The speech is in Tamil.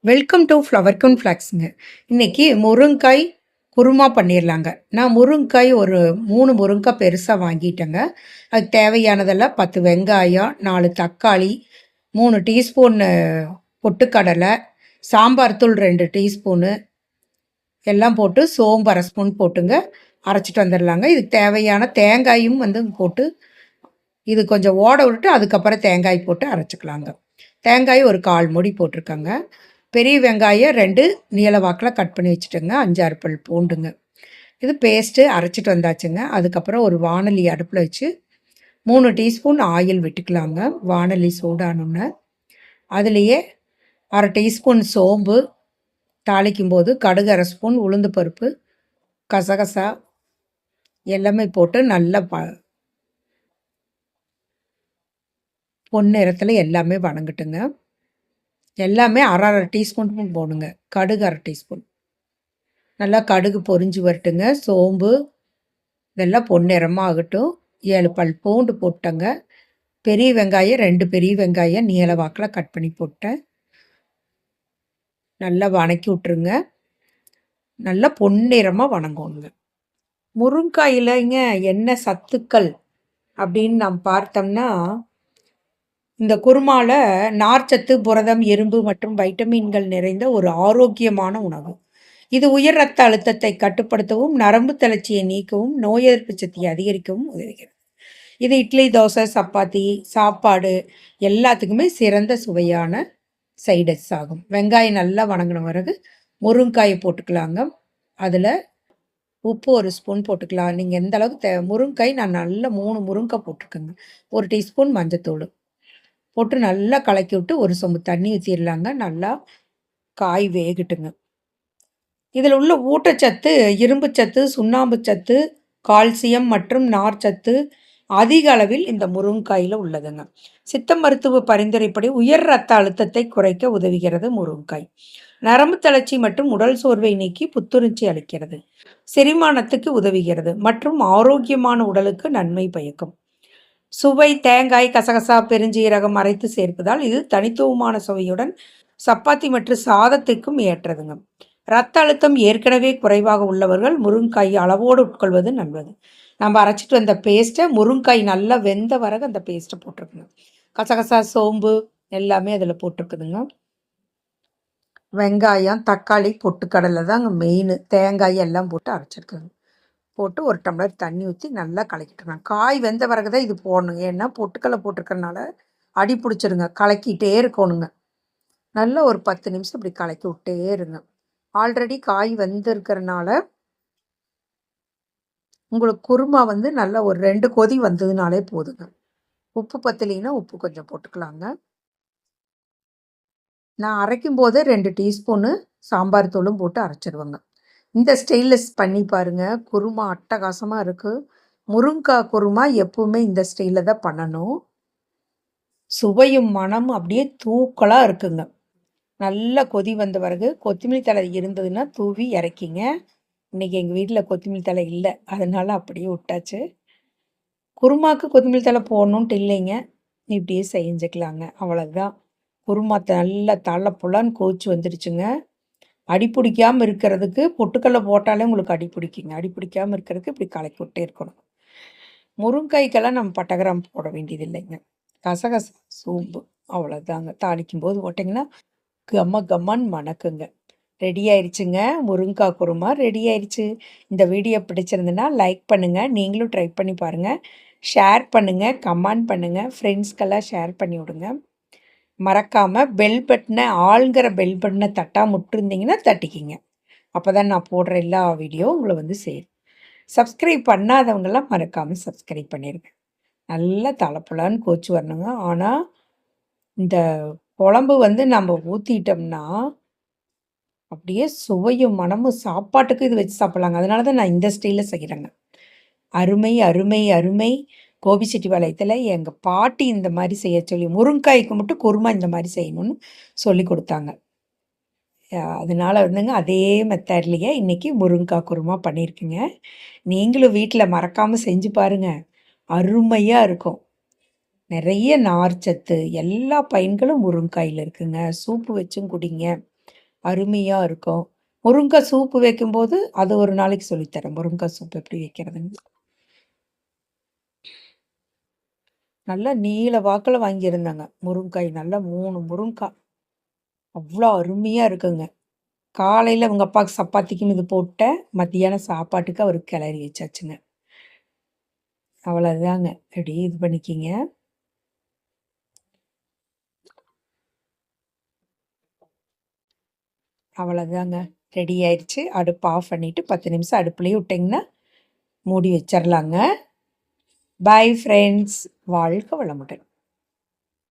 வெல்கம் டு ஃப்ளவர் கன் ஃப்ளாக்ஸுங்க. இன்றைக்கி முருங்காய் குருமா பண்ணிடலாங்க. நான் முருங்காய் ஒரு 3 முருங்காய் பெருசாக வாங்கிட்டேங்க. அதுக்கு தேவையானதெல்லாம் 10 வெங்காயம், 4 தக்காளி, 3 டீஸ்பூன் பொட்டுக்கடலை, சாம்பார் தூள் 2 டீஸ்பூனு எல்லாம் போட்டு சோம்பு 1/2 ஸ்பூன் போட்டுங்க அரைச்சிட்டு வந்துடலாங்க. இதுக்கு தேவையான தேங்காயும் போட்டு இது கொஞ்சம் ஓட விட்டு அதுக்கப்புறம் தேங்காய் போட்டு அரைச்சிக்கலாங்க. தேங்காய் ஒரு 1/4 மூடி போட்டிருக்கேங்க. பெரிய வெங்காயம் 2 நீல வாக்கில் கட் பண்ணி வச்சுட்டுங்க. 5 6 பல் பூண்டுங்க. இது பேஸ்ட்டு அரைச்சிட்டு வந்தாச்சுங்க. அதுக்கப்புறம் ஒரு வானலி அடுப்பில் வச்சு 3 டீஸ்பூன் ஆயில் விட்டுக்கலாங்க. வானலி சூடானோன்னு அதுலேயே 1/2 டீஸ்பூன் சோம்பு தாளிக்கும் போது கடுகு 1/2 ஸ்பூன் உளுந்து பருப்பு, கசகசா எல்லாமே போட்டு நல்லா பொன்னிறத்தில் எல்லாமே வணங்கட்டுங்க. எல்லாமே 1/2 டீஸ்பூன் போடுங்க. கடுகு 1/2 டீஸ்பூன் நல்லா கடுகு பொரிஞ்சு வரட்டுங்க. சோம்பு இதெல்லாம் பொன்னிறமாக ஆகட்டும். 7 பல் பூண்டு போட்டங்க. பெரிய வெங்காயம் 2 பெரிய வெங்காயம் நீல வாக்கில் கட் பண்ணி போட்டேன். நல்லா வணக்கி விட்ருங்க. நல்லா பொன்னிறமாக வணங்கணுங்க. முருங்காயிலங்க என்ன சத்துக்கள் அப்படின்னு நம்ம பார்த்தோம்னா, இந்த குருமாவில் நார்ச்சத்து, புரதம், இரும்பு மற்றும் வைட்டமின்கள் நிறைந்த ஒரு ஆரோக்கியமான உணவு. இது உயர் ரத்த அழுத்தத்தை கட்டுப்படுத்தவும், நரம்பு தளர்ச்சியை நீக்கவும், நோய் எதிர்ப்பு சக்தியை அதிகரிக்கவும் உதவுகிறது. இது இட்லி, தோசை, சப்பாத்தி, சாப்பாடு எல்லாத்துக்குமே சிறந்த சுவையான சைடஸ் ஆகும். வெங்காயம் நல்லா வணங்கின பிறகு முருங்காயை போட்டுக்கலாங்க. அதில் உப்பு 1 ஸ்பூன் போட்டுக்கலாம். நீங்கள் எந்த அளவுக்கு முருங்காய் நான் நல்லா 3 முருங்காய் போட்டிருக்கேங்க. 1 டீஸ்பூன் மஞ்சத்தூள் போட்டு நல்லா கலக்கி விட்டு 1 சொம்பு தண்ணி ஊற்றிடலாங்க. நல்லா காய் வேகட்டுங்க. இதில் உள்ள ஊட்டச்சத்து, இரும்பு சத்து, சுண்ணாம்பு சத்து, கால்சியம் மற்றும் நார்ச்சத்து அதிக அளவில் இந்த முருங்காயில் உள்ளதுங்க. சித்த மருத்துவ பரிந்துரைப்படி உயர் ரத்த அழுத்தத்தை குறைக்க உதவுகிறது முருங்காய். நரம்பு தளர்ச்சி மற்றும் உடல் சோர்வை நீக்கி புத்துணர்ச்சி அளிக்கிறது. செரிமானத்துக்கு உதவுகிறது மற்றும் ஆரோக்கியமான உடலுக்கு நன்மை பயக்கும். சுவை தேங்காய், கசகசா, பெருஞ்சீரகம் அரைத்து சேர்ப்பதால் இது தனித்துவமான சுவையுடன் சப்பாத்தி மற்றும் சாதத்திற்கும் ஏற்றதுங்க. ரத்த அழுத்தம் ஏற்கனவே குறைவாக உள்ளவர்கள் முருங்காய் அளவோடு உட்கொள்வது நல்லது. நம்ம அரைச்சிட்டு வந்த பேஸ்ட்டை முருங்காய் நல்லா வெந்த வரகு அந்த பேஸ்ட்டை போட்டிருக்குங்க. கசகசா, சோம்பு எல்லாமே அதில் போட்டிருக்குதுங்க. வெங்காயம், தக்காளி, பொட்டுக்கடலை தாங்க மெயின். தேங்காய் எல்லாம் போட்டு அரைச்சிருக்குங்க. போட்டு 1 டம்ளர் தண்ணி ஊற்றி நல்லா கலக்கிட்டுருங்க. காய் வெந்த பிறகு தான் இது போடணும். ஏன்னா பொட்டுக்கடலை போட்டிருக்கறனால அடி பிடிச்சிருங்க. கலக்கிட்டே இருக்கணுங்க. நல்லா ஒரு 10 நிமிஷம் இப்படி கலக்கி விட்டே இருங்க. ஆல்ரெடி காய் வெந்திருக்கிறனால உங்களுக்கு குருமா நல்லா ஒரு 2 கொதி வந்ததுனாலே போதுங்க. உப்பு பத்தலைன்னா உப்பு கொஞ்சம் போட்டுக்கலாங்க. நான் அரைக்கும் போதே 2 டீஸ்பூனு சாம்பார் தூளும் போட்டு அரைச்சிடுவேங்க. இந்த ஸ்டைலில் பண்ணி பாருங்கள். குருமா அட்டகாசமாக இருக்குது. முருங்காய் குருமா எப்பவுமே இந்த ஸ்டைலில் தான் பண்ணணும். சுவையும் மனமும் அப்படியே தூக்கலாக இருக்குங்க. நல்லா கொதி வந்த பிறகு கொத்தமல்லி தழை இருந்ததுன்னா தூவி இறக்கிங்க. இன்றைக்கி எங்கள் வீட்டில் கொத்தமல்லி தழை இல்லை, அதனால் அப்படியே விட்டாச்சு. குருமாவுக்கு கொத்தமல்லி தழை போடணுன்ட்டு இல்லைங்க, இப்படியே செஞ்சுக்கலாங்க. அவ்வளோதான். குருமா நல்லா தலை புலான்னு கொதிச்சு வந்துடுச்சுங்க. அடி பிடிக்காமல் இருக்கிறதுக்கு பொட்டுக்கடலை போட்டாலே உங்களுக்கு அடி பிடிக்குங்க. அடி பிடிக்காமல் இருக்கிறதுக்கு இப்படி கலக்கி விட்டே இருக்கணும். முருங்காய்க்கெல்லாம் நம்ம பட்டை போட வேண்டியது இல்லைங்க. கசகசா, சோம்பு அவ்வளோதாங்க. தாளிக்கும் போது போட்டிங்கன்னா கம்ம கம்மன்னு மணக்குங்க. ரெடி ஆயிடுச்சுங்க. முருங்காய் குருமா ரெடி ஆயிடுச்சு. இந்த வீடியோ பிடிச்சிருந்துன்னா லைக் பண்ணுங்கள். நீங்களும் ட்ரை பண்ணி பாருங்கள். ஷேர் பண்ணுங்கள், கமெண்ட் பண்ணுங்கள். ஃப்ரெண்ட்ஸ்க்கெல்லாம் ஷேர் பண்ணி விடுங்க. மறக்காமல் பெல் பட்டனை ஆளுங்கிற பெல் பட்டனை தட்டாமல் விட்டுருந்தீங்கன்னா தட்டிக்கிங்க. அப்போ தான் நான் போடுற எல்லா வீடியோ உங்களை சேரும். சப்ஸ்கிரைப் பண்ணாதவங்கெல்லாம் மறக்காமல் சப்ஸ்கிரைப் பண்ணிடுங்க. நல்லா தலைப்புலான்னு கோச்சு வரணுங்க. ஆனால் இந்த குழம்பு நம்ம ஊற்றிட்டோம்னா அப்படியே சுவையும் மனமும் சாப்பாட்டுக்கு இது வச்சு சாப்பிட்லாங்க. அதனால தான் நான் இந்த ஸ்டைலில் செய்கிறேங்க. அருமை அருமை அருமை. கோபிச்செட்டிப்பாளையத்தில் எங்கள் பாட்டி இந்த மாதிரி செய்ய சொல்லி முருங்காய்க்கு மட்டும் குருமா இந்த மாதிரி செய்யணும்னு சொல்லி கொடுத்தாங்க. அதனால் அதே மெத்தட்லேயே இன்றைக்கி முருங்காய் குருமா பண்ணியிருக்குங்க. நீங்களும் வீட்டில் மறக்காமல் செஞ்சு பாருங்கள். அருமையாக இருக்கும். நிறைய நார்ச்சத்து எல்லா பயன்களும் முருங்காயில் இருக்குங்க. சூப்பு வச்சும் குடிங்க. அருமையா இருக்கும். முருங்கா சூப்பு வைக்கும்போது, அது ஒரு நாளைக்கு சொல்லித் தரேன். முருங்கா சூப் எப்படி வைக்கிறதுன்னு. நல்லா நீள வாக்குல வாங்கியிருந்தேங்க. முருங்காய் நல்லா 3 முருங்கா. அவ்ளோ அருமையா இருக்குங்க. காலையில உங்க அப்பாவுக்கு சப்பாத்திக்குன்னு இது போட்டேன். மத்தியானம் சாப்பாட்டுக்கு அவருக்கு கிளறி வச்சாச்சுங்க. அவ்வளோதாங்க. அப்படியே இது பண்ணிக்கிங்க. அவ்வளோதாங்க. ரெடி ஆயிடுச்சு. அடுப்ப ஆஃப் பண்ணிட்டு 10 நிமிஷம் அடுப்புலயே விட்டிங்கன்னா, மூடி வச்சிரலாங்க. Bye friends. வாழ்க வளமுடன்.